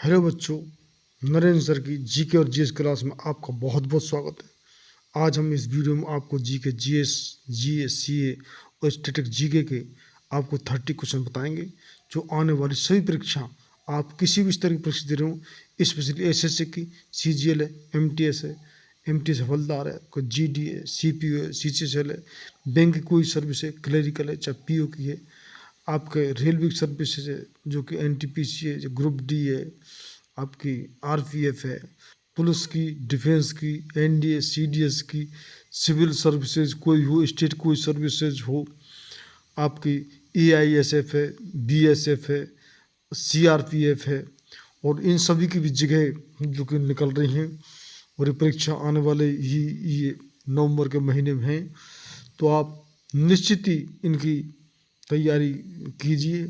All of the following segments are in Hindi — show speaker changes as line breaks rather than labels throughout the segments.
हेलो बच्चों, नरेंद्र सर की जीके और जीएस क्लास में आपका बहुत बहुत स्वागत है। आज हम इस वीडियो में आपको जीके, जीएस, जीएस, सीए और स्टैटिक जीके के आपको 30 क्वेश्चन बताएंगे जो आने वाली सभी परीक्षा आप किसी भी स्तर की परीक्षा दे रहे हो, स्पेशली एसएससी की, सीजीएल है, एमटीएस है, एमटीएस हवलदार है, कोई जीडी है, सीपीओ है, सीसीएल है, बैंक की कोई सर्विस है, क्लरिकल है, चाहे पीओ की है, आपके रेलवे सर्विसेज है जो कि एनटीपीसी है, जो ग्रुप डी है, आपकी आरपीएफ है, पुलिस की, डिफेंस की, एनडीए, सीडीएस की, सिविल सर्विसेज कोई हो, स्टेट कोई सर्विसेज हो, आपकी एआईएसएफ है, बीएसएफ है, सीआरपीएफ है, और इन सभी की भी जगह जो कि निकल रही हैं और ये परीक्षा आने वाले ही ये नवंबर के महीने में है। तो आप निश्चित ही इनकी तैयारी कीजिए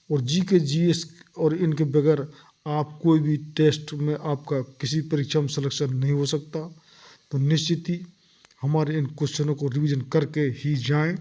और जीके, जीएस और इनके बगैर आप कोई भी टेस्ट में आपका किसी परीक्षा में सिलेक्शन नहीं हो सकता। तो निश्चित ही हमारे इन क्वेश्चनों को रिवीजन करके ही जाएं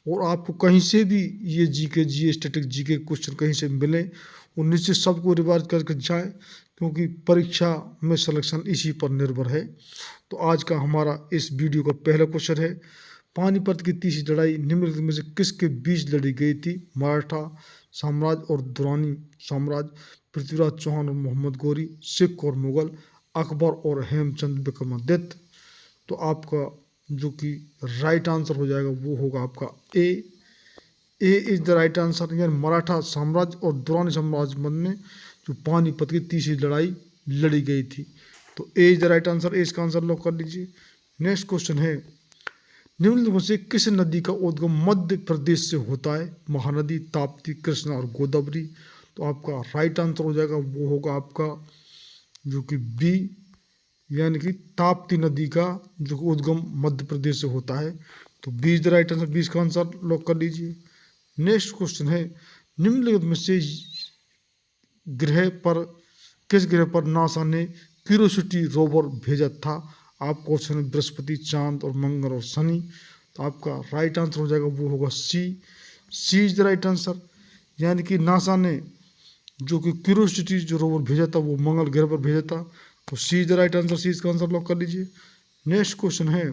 और आपको कहीं से भी ये GK, GS, static GK question कहीं से मिले और निश्चित सबको रिवाइज करके जाएं, क्योंकि परीक्षा में सिलेक्शन इसी पर निर्भर है। तो आज का हमारा इस वीडियो का पहला क्वेश्चन है, पानीपत की तीसरी लड़ाई निम्नलिखित में से किसके बीच लड़ी गई थी? मराठा साम्राज्य और दुरानी साम्राज्य, पृथ्वीराज चौहान और मोहम्मद गोरी, सिख और मुगल, अकबर और हेमचंद विक्रमादित्य। तो आपका जो कि राइट आंसर हो जाएगा वो होगा आपका ए। ए इज द राइट आंसर, यानी मराठा साम्राज्य और दुरानी साम्राज्य में जो पानीपत की तीसरी लड़ाई लड़ी गई थी। तो ए इज द राइट आंसर, ए इसका आंसर लॉक कर लीजिए। नेक्स्ट क्वेश्चन है, निम्नलिखित में से किस नदी का उद्गम मध्य प्रदेश से होता है? महानदी, ताप्ती, कृष्णा और गोदावरी। तो आपका राइट आंसर हो जाएगा वो होगा आपका जो कि बी, यानी कि ताप्ती नदी का जो उद्गम मध्य प्रदेश से होता है। तो B is the right answer, 20 का आंसर लॉक कर लीजिए। नेक्स्ट क्वेश्चन है, निम्नलिखित में से किस ग्रह पर नासा ने क्यूरोसिटी रोवर भेजा था? आपको ऑप्शन है बृहस्पति, चांद और मंगल और शनि। तो आपका राइट आंसर हो जाएगा वो होगा C. C is the right answer, यानी कि नासा ने जो कि क्यूरोसिटी जो रोवर भेजा था वो मंगल ग्रह पर भेजा था। तो सी इज द राइट आंसर, सी इसका आंसर लॉक कर लीजिए। नेक्स्ट क्वेश्चन है,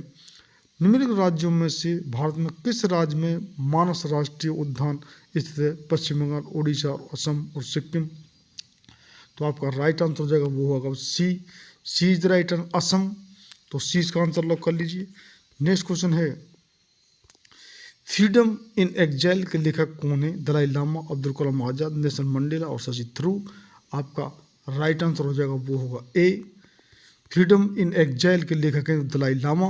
निम्नलिखित राज्यों में से भारत में किस राज्य में मानस राष्ट्रीय उद्यान स्थित है? पश्चिम बंगाल, उड़ीसा, असम और सिक्किम। तो आपका राइट आंसर हो जाएगा वो होगा C. C is the right answer, Assam. तो सी इसका आंसर लॉक कर लीजिए। नेक्स्ट क्वेश्चन है, फ्रीडम इन एग्जाइल के लेखक कौन है? दलाई लामा, अब्दुल कलाम आज़ाद, नेल्सन मंडेला और शशि थरूर। आपका राइट आंसर हो जाएगा वो होगा ए। फ्रीडम इन एग्जाइल के लेखक हैं दलाई लामा,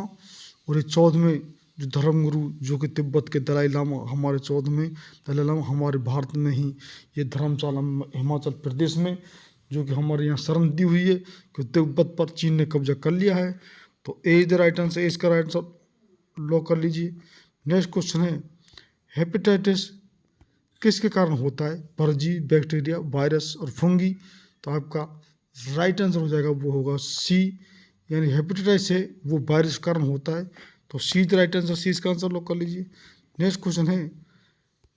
और ये 14वें जो धर्मगुरु जो कि तिब्बत के दलाई लामा, हमारे 14वें दलाई लामा हमारे भारत में ही ये धर्मशाला हिमाचल प्रदेश में जो कि हमारे यहाँ शरण दी हुई है कि तिब्बत पर चीन ने कब्जा कर लिया है। तो ए इज द राइट आंसर, इसका राइट आंसर लॉक कर लीजिए। नेक्स्ट क्वेश्चन है, हेपेटाइटिस किसके कारण होता है? परजीवी, बैक्टीरिया, वायरस और फंगी। तो आपका राइट आंसर हो जाएगा वो होगा सी, यानी हेपेटाइटिस है वो वायरस के कारण होता है। तो सी द राइट आंसर, सी इसका आंसर लॉक कर लीजिए। नेक्स्ट क्वेश्चन है,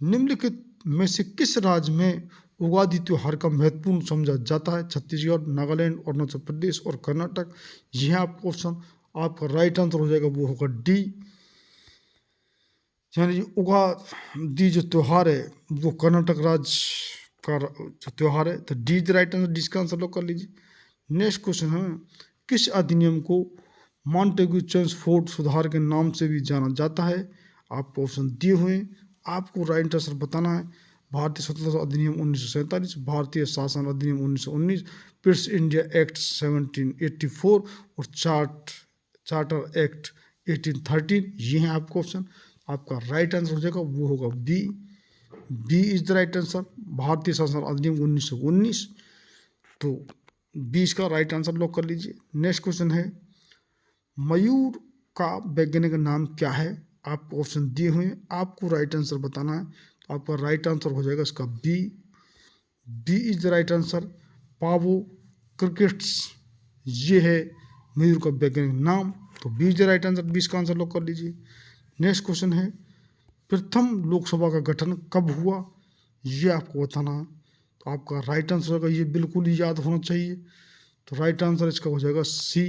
निम्नलिखित में से किस राज्य में उगादि त्योहार का महत्वपूर्ण समझा जाता है? छत्तीसगढ़, नागालैंड, अरुणाचल प्रदेश और कर्नाटक। यह आपका ऑप्शन आपका राइट आंसर हो जाएगा वो होगा डी, यानी उगादि जो त्यौहार है वो कर्नाटक राज्य का जो त्यौहार है। तो D is the right answer, D का आंसर लॉक कर लीजिए। नेक्स्ट क्वेश्चन है, किस अधिनियम को मॉन्टेग्यू चेम्सफोर्ड सुधार के नाम से भी जाना जाता है? आपको ऑप्शन दिए हुए हैं, आपको राइट आंसर बताना है। भारतीय स्वतंत्रता अधिनियम 1947, भारतीय शासन अधिनियम 1919, पिट्स इंडिया एक्ट 1784 और चार्टर एक्ट 1813। ये है आपका ऑप्शन। आपका राइट आंसर हो जाएगा वो होगा B. B is the right answer, भारतीय शासन अधिनियम 1919। तो बी इसका राइट आंसर लॉक कर लीजिए। नेक्स्ट क्वेश्चन है, मयूर का वैज्ञानिक नाम क्या है? आपको ऑप्शन दिए हुए हैं, आपको राइट आंसर बताना है। तो आपका राइट आंसर हो जाएगा इसका B. B is the right answer, पावो क्रिकेट्स ये है मयूर का वैज्ञानिक नाम। तो B is the right answer, 20 का आंसर लॉक कर लीजिए। नेक्स्ट क्वेश्चन है, प्रथम लोकसभा का गठन कब हुआ? ये आपको बताना है। तो आपका राइट आंसर होगा, ये बिल्कुल ही याद होना चाहिए। तो राइट आंसर इसका हो जाएगा सी।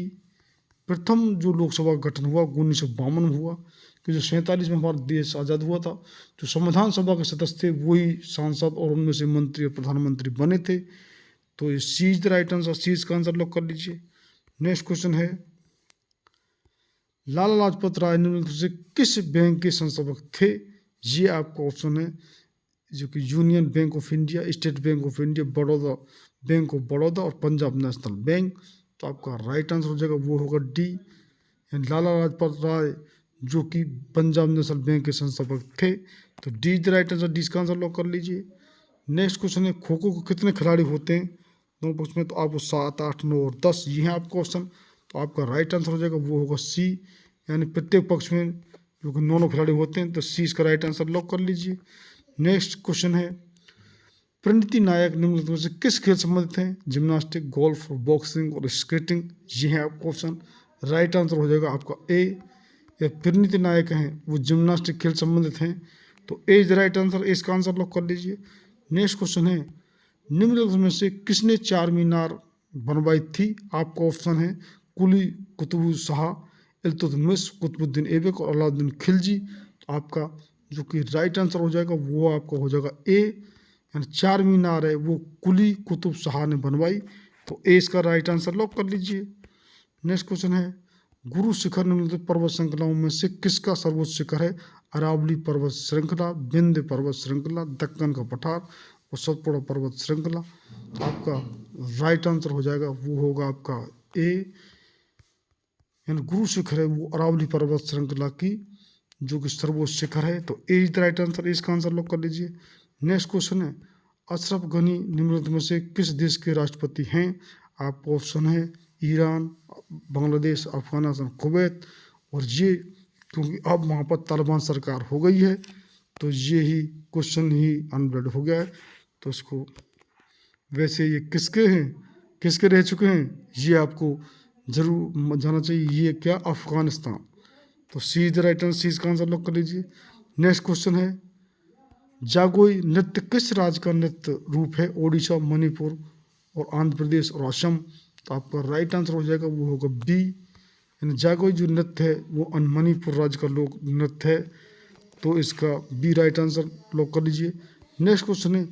प्रथम जो लोकसभा का गठन हुआ 1952 में हुआ, कि जो 47 में हमारा देश आज़ाद हुआ था। जो संविधान सभा के सदस्य थे वही सांसद और उनमें से मंत्री और प्रधानमंत्री बने थे। तो ये सी इज द राइट आंसर, सी इसका आंसर लॉक कर लीजिए। नेक्स्ट क्वेश्चन है, लाला लाजपत राय निम्नलिखित में से किस बैंक के संस्थापक थे? ये आपका ऑप्शन है, जो कि union bank of India, state bank of India, Baroda bank of Baroda और पंजाब नेशनल बैंक। तो आपका राइट आंसर हो जाएगा वो होगा डी, लाला लाजपत राय, जो कि पंजाब नेशनल बैंक के संस्थापक थे। तो D is the right answer, D इसका आंसर लॉक कर लीजिए। नेक्स्ट क्वेश्चन है, खो खो को कितने खिलाड़ी होते हैं दोनों पक्ष में? तो आपको 7, 8, 9 और 10 ये है आपका ऑप्शन। तो आपका राइट आंसर हो जाएगा वो होगा सी, यानी प्रत्येक पक्ष में जो कि 9 खिलाड़ी होते हैं। तो सी इसका राइट आंसर लॉक कर लीजिए। नेक्स्ट क्वेश्चन है, परिणीति नायक निम्नलिखित में से किस खेल संबंधित हैं? जिम्नास्टिक, गोल्फ, बॉक्सिंग और स्केटिंग, ये है आपका ऑप्शन। राइट आंसर हो जाएगा आपका ए, या परिणीति नायक हैं वो जिम्नास्टिक खेल संबंधित हैं। तो ए इज द राइट आंसर, इसका आंसर लॉक कर लीजिए। नेक्स्ट क्वेश्चन है, निम्नलिखित में से किसने चार मीनार बनवाई थी? आपका ऑप्शन है कुली कुतुब शाह, इल्तुतमिश, कुतुबुद्दीन ऐबक और अलाउद्दीन खिलजी। तो आपका जो कि राइट आंसर हो जाएगा वो आपका हो जाएगा ए, यानी चार मीनार है वो कुली कुतुब शाह ने बनवाई। तो ए इसका राइट आंसर लॉक कर लीजिए। नेक्स्ट क्वेश्चन है, गुरु शिखर निम्नलिखित पर्वत श्रृंखलाओं में से किसका सर्वोच्च शिखर है? अरावली पर्वत श्रृंखला, विंध्य पर्वत श्रृंखला, दक्कन का पठार और सतपुड़ा पर्वत श्रृंखला। तो आपका राइट आंसर हो जाएगा वो होगा आपका ए, यानी गुरु शिखर है वो अरावली पर्वत श्रृंखला की जो कि सर्वोच्च शिखर है। तो ए इज द राइट आंसर, इसका आंसर लॉक कर लीजिए। नेक्स्ट क्वेश्चन है, अशरफ गनी निम्नलिखित में से किस देश के राष्ट्रपति हैं? आपका ऑप्शन है ईरान, बांग्लादेश, अफगानिस्तान, कुवैत। और ये क्योंकि अब वहाँ पर तालिबान सरकार हो गई है तो ये ही क्वेश्चन ही अनवैलिड हो गया है। तो इसको वैसे ये किसके हैं, किसके रह चुके हैं, ये आपको जरूर जाना चाहिए। ये क्या, अफगानिस्तान। तो सी इज द राइट आंसर, सी इसका आंसर लॉक कर लीजिए। नेक्स्ट क्वेश्चन है, जागोई नृत्य किस राज्य का नृत्य रूप है? ओडिशा, मणिपुर और आंध्र प्रदेश और असम। तो आपका राइट आंसर हो जाएगा वो होगा बी, यानी जागोई जो नृत्य है वो मणिपुर राज्य का लोक नृत्य है। तो इसका बी राइट आंसर लॉक कर लीजिए। नेक्स्ट क्वेश्चन है,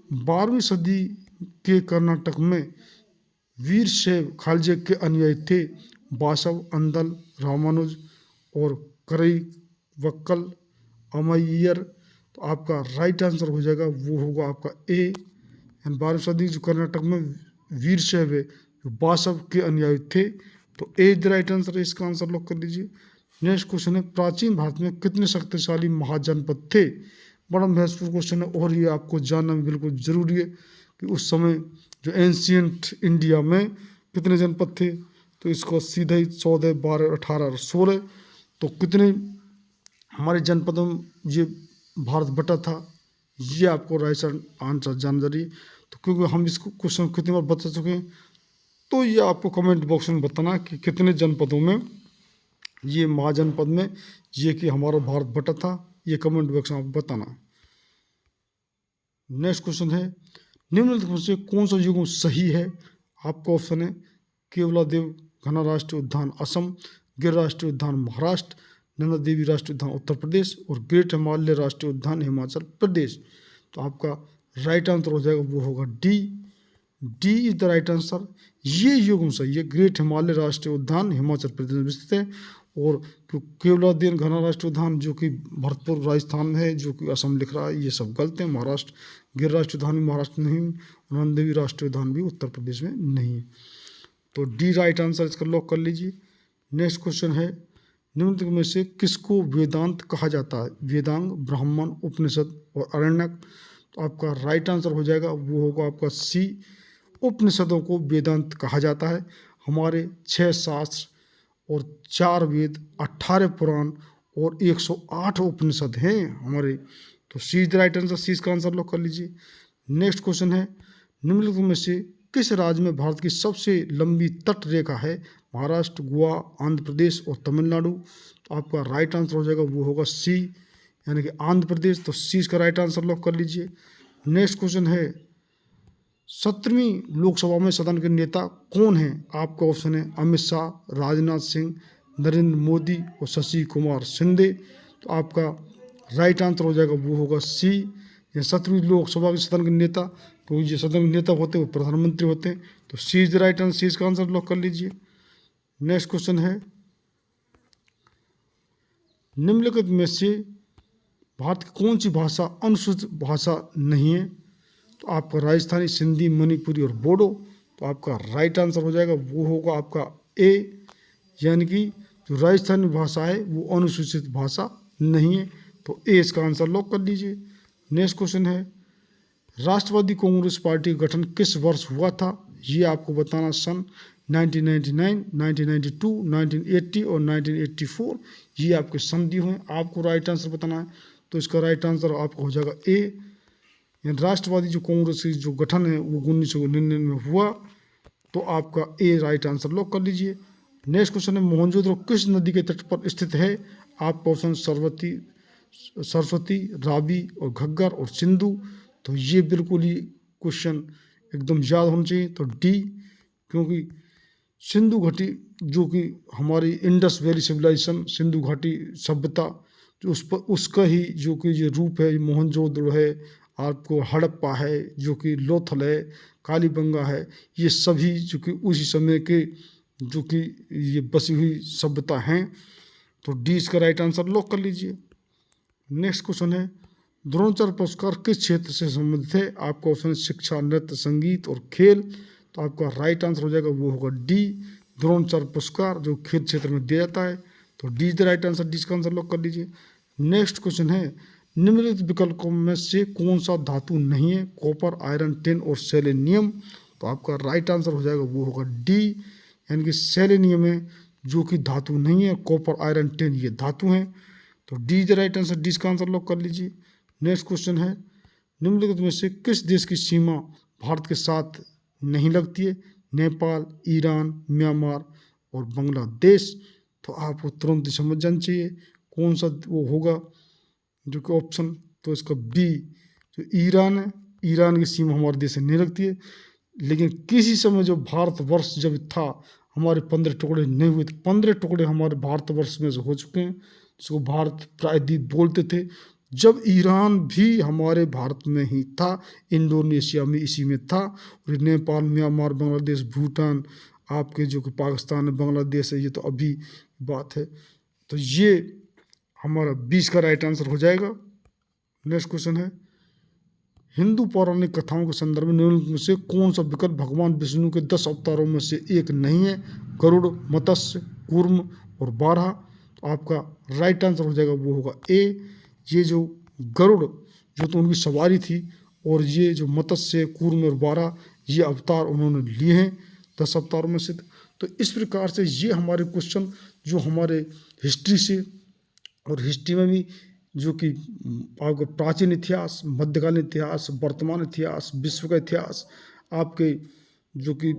12वीं सदी के कर्नाटक में वीरशैव खालजे के अनुयायी थे? बासव, अंदल, रामानुज और करईवक्कल अमैयर। तो आपका राइट आंसर हो जाएगा वो होगा आपका ए, यानी 12वीं सदी जो कर्नाटक में वीरशैव है जो बासव के अनुयायी थे। तो ए द राइट आंसर है, इसका आंसर लॉक कर लीजिए। नेक्स्ट क्वेश्चन है, प्राचीन भारत में कितने शक्तिशाली महाजनपद थे? बड़ा महत्वपूर्ण क्वेश्चन है और ये आपको जानना भी बिल्कुल ज़रूरी है कि उस समय जो एंशियंट इंडिया में कितने जनपद थे। तो इसको सीधे ही 14, 12, 18 और 16। तो कितने हमारे जनपदों में ये भारत बटा था, ये आपको राइट आंसर जानकारी। तो क्योंकि हम इसको क्वेश्चन कितनी बार बता चुके हैं, तो ये आपको कमेंट बॉक्स में बताना कि कितने जनपदों में ये महाजनपद में ये कि हमारा भारत बटा था, ये कमेंट बॉक्स में आप बताना। नेक्स्ट क्वेश्चन है, निम्नलिखित में से कौन सा युग्म सही है? आपका ऑप्शन है केवलादेव घना राष्ट्रीय उद्यान असम, गिर राष्ट्रीय उद्यान महाराष्ट्र, नंदा देवी राष्ट्रीय उद्यान उत्तर प्रदेश और ग्रेट हिमालय राष्ट्रीय उद्यान हिमाचल प्रदेश। तो आपका राइट आंसर हो जाएगा वो होगा D, D is the right answer. ये युग्म सही है, ग्रेट हिमालय राष्ट्रीय उद्यान हिमाचल प्रदेश में स्थित है। और केवलादेव घना राष्ट्रीय उद्यान जो कि भरतपुर राजस्थान में है, जो कि असम लिख रहा है, ये सब गलत है। महाराष्ट्र गिर राष्ट्रीय उद्यान भी महाराष्ट्र नहीं, नंदा देवी राष्ट्रीय उद्यान भी उत्तर प्रदेश में नहीं है। तो डी राइट आंसर, इसका लॉक कर लीजिए। नेक्स्ट क्वेश्चन है, निम्नलिखित में से किसको वेदांत कहा जाता है? वेदांग, ब्राह्मण, उपनिषद और अरण्यक। तो आपका राइट आंसर हो जाएगा वो होगा आपका सी, उपनिषदों को वेदांत कहा जाता है। हमारे 6 शास्त्र और 4 वेद, 18 पुराण और 108 उपनिषद हैं हमारे। तो सी इज द राइट आंसर, सी इसका आंसर लॉक कर लीजिए। नेक्स्ट क्वेश्चन है, निम्नलिखित में से किस राज्य में भारत की सबसे लंबी तट रेखा है? महाराष्ट्र, गोवा, आंध्र प्रदेश और तमिलनाडु। तो आपका राइट आंसर हो जाएगा वो होगा सी, यानी कि आंध्र प्रदेश। तो सी इसका राइट आंसर लॉक कर लीजिए। नेक्स्ट क्वेश्चन है, 17वीं लोकसभा में सदन के नेता कौन हैं? आपका ऑप्शन है अमित शाह, राजनाथ सिंह, नरेंद्र मोदी और शशि कुमार शिंदे। तो आपका राइट आंसर हो जाएगा वो होगा सी। ये 17वीं लोकसभा के सदन के नेता, तो ये सदन के नेता होते हैं वो प्रधानमंत्री होते हैं। तो सी इज द राइट आंसर, सी इसका आंसर लॉक कर लीजिए। नेक्स्ट क्वेश्चन है, निम्नलिखित में से भारत की कौन सी भाषा अनुसूचित भाषा नहीं है? तो आपका राजस्थानी, सिंधी, मणिपुरी और बोडो। तो आपका राइट आंसर हो जाएगा वो होगा आपका ए, यानी कि जो राजस्थानी भाषा है वो अनुसूचित भाषा नहीं है। तो ए इसका आंसर लॉक कर लीजिए। नेक्स्ट क्वेश्चन है, राष्ट्रवादी कांग्रेस पार्टी का गठन किस वर्ष हुआ था? ये आपको बताना सन 1999, 1992, 1980 और 1984। ये आपके सन दिए हुए हैं, आपको राइट आंसर बताना है। तो इसका राइट आंसर आपको हो जाएगा ए। राष्ट्रवादी जो कांग्रेस की जो गठन है वो 1999 में हुआ। तो आपका ए राइट आंसर लॉक कर लीजिए। नेक्स्ट क्वेश्चन है, मोहनजोदड़ो किस नदी के तट पर स्थित है? आपका ऑप्शन सरस्वती, रावी और घग्गर और सिंधु। तो ये बिल्कुल ही क्वेश्चन एकदम याद होना चाहिए। तो डी, क्योंकि सिंधु घाटी जो कि हमारी इंडस वैली सिविलाइजेशन, सिंधु घाटी सभ्यता जो उस पर उसका ही जो कि ये रूप है, मोहनजोदड़ो है, आपको हड़प्पा है, जो कि लोथल है, कालीबंगा है, ये सभी जो कि उसी समय के जो कि ये बसी हुई सभ्यता हैं। तो डी इसका राइट आंसर लॉक कर लीजिए। नेक्स्ट क्वेश्चन है, द्रोणाचार्य पुरस्कार किस क्षेत्र से संबंधित है? आपका ऑप्शन शिक्षा, नृत्य, संगीत और खेल। तो आपका राइट आंसर हो जाएगा वो होगा डी, द्रोणाचार्य पुरस्कार जो खेल क्षेत्र में दिया जाता है। तो D is the right answer, D इसका आंसर लॉक कर लीजिए। नेक्स्ट क्वेश्चन है, निम्नलिखित विकल्पों में से कौन सा धातु नहीं है? कॉपर, आयरन, टिन और सेलेनियम। तो आपका राइट आंसर हो जाएगा वो होगा डी, यानी कि सेलेनियम है जो कि धातु नहीं है, कॉपर, आयरन, टिन ये धातु हैं। तो D is the right answer, D इसका आंसर लॉक कर लीजिए। नेक्स्ट क्वेश्चन है, निम्नलिखित में से किस देश की सीमा भारत के साथ नहीं लगती है? नेपाल, ईरान, म्यांमार और बांग्लादेश। तो आपको तुरंत ही समझ जाना चाहिए कौन सा वो होगा जो कि ऑप्शन। तो इसका बी जो ईरान है, ईरान की सीमा हमारे देश से नहीं लगती है। लेकिन किसी समय जो भारतवर्ष जब था, हमारे 15 टुकड़े नहीं हुए थे, 15 टुकड़े हमारे भारतवर्ष में से हो चुके हैं, जिसको भारत प्रायद्वीप बोलते थे। जब ईरान भी हमारे भारत में ही था, इंडोनेशिया में इसी में था, और नेपाल, म्यांमार, बांग्लादेश, भूटान, आपके जो कि पाकिस्तान है, बांग्लादेश है, ये तो अभी बात है। तो ये हमारा 20 का राइट आंसर हो जाएगा। नेक्स्ट क्वेश्चन है, हिंदू पौराणिक कथाओं के संदर्भ में निम्नलिखित में से कौन सा विकल्प भगवान विष्णु के 10 अवतारों में से एक नहीं है? गरुड़, मत्स्य, कूर्म और बारह। तो आपका राइट आंसर हो जाएगा वो होगा ए। ये जो गरुड़ जो तो उनकी सवारी थी, और ये जो मत्स्य, कूर्म और बारह ये अवतार उन्होंने लिए हैं 10 अवतारों में से। तो इस प्रकार से ये हमारे क्वेश्चन जो हमारे हिस्ट्री से, और हिस्ट्री में भी जो कि आपका प्राचीन इतिहास, मध्यकालीन इतिहास, वर्तमान इतिहास, विश्व का इतिहास, आपके जो कि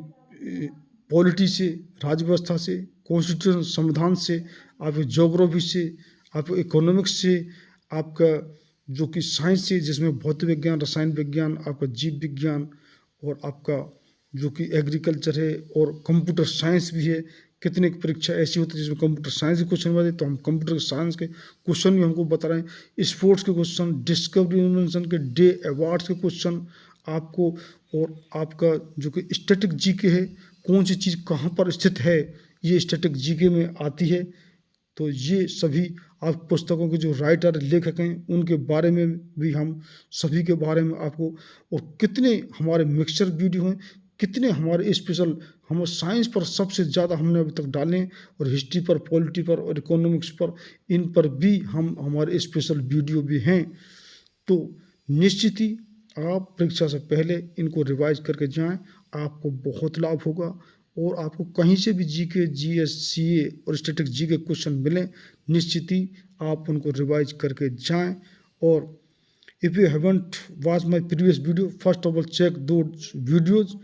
पॉलिटी से, राज्य व्यवस्था से, कॉन्स्टिट्यूशन संविधान से, आपके जोग्राफी से, आपके इकोनॉमिक्स से, आपका जो कि साइंस से जिसमें भौतिक विज्ञान, रसायन विज्ञान, आपका जीव विज्ञान, और आपका जो कि एग्रीकल्चर है, और कंप्यूटर साइंस भी है। कितने की परीक्षा ऐसी होती है जिसमें कंप्यूटर साइंस के क्वेश्चन बने, तो हम कंप्यूटर साइंस के क्वेश्चन भी हमको बता रहे हैं। स्पोर्ट्स के क्वेश्चन, डिस्कवरी इन्वेंशन के डे अवार्ड्स के क्वेश्चन आपको, और आपका जो कि स्टैटिक जीके है, कौन सी चीज़ कहाँ पर स्थित है, ये स्टैटिक जीके में आती है। तो ये सभी आप पुस्तकों के जो राइटर, लेखक हैं, उनके बारे में भी हम सभी के बारे में आपको, और कितने हमारे मिक्सचर वीडियो हैं, कितने हमारे स्पेशल, हम साइंस पर सबसे ज़्यादा हमने अभी तक डाले हैं, और हिस्ट्री पर, पॉलिटी पर और इकोनॉमिक्स पर, इन पर भी हम हमारे स्पेशल वीडियो भी हैं। तो निश्चित ही आप परीक्षा से पहले इनको रिवाइज करके जाएं, आपको बहुत लाभ होगा। और आपको कहीं से भी जीके, जीएस, सीए और स्टैटिक जीके क्वेश्चन मिलें, निश्चित ही आप उनको रिवाइज करके जाएं। और if you haven't watched my previous video, first of all check those videos,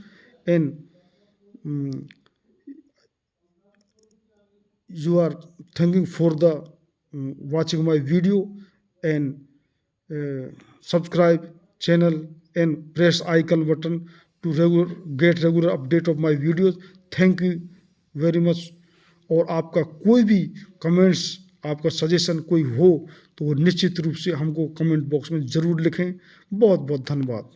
and you are thanking for the watching my video, and subscribe channel and press icon button to get regular update of my videos. Thank you very much. और आपका कोई भी कमेंट्स, आपका सजेशन कोई हो तो वो निश्चित रूप से हमको कमेंट बॉक्स में ज़रूर लिखें। बहुत बहुत धन्यवाद।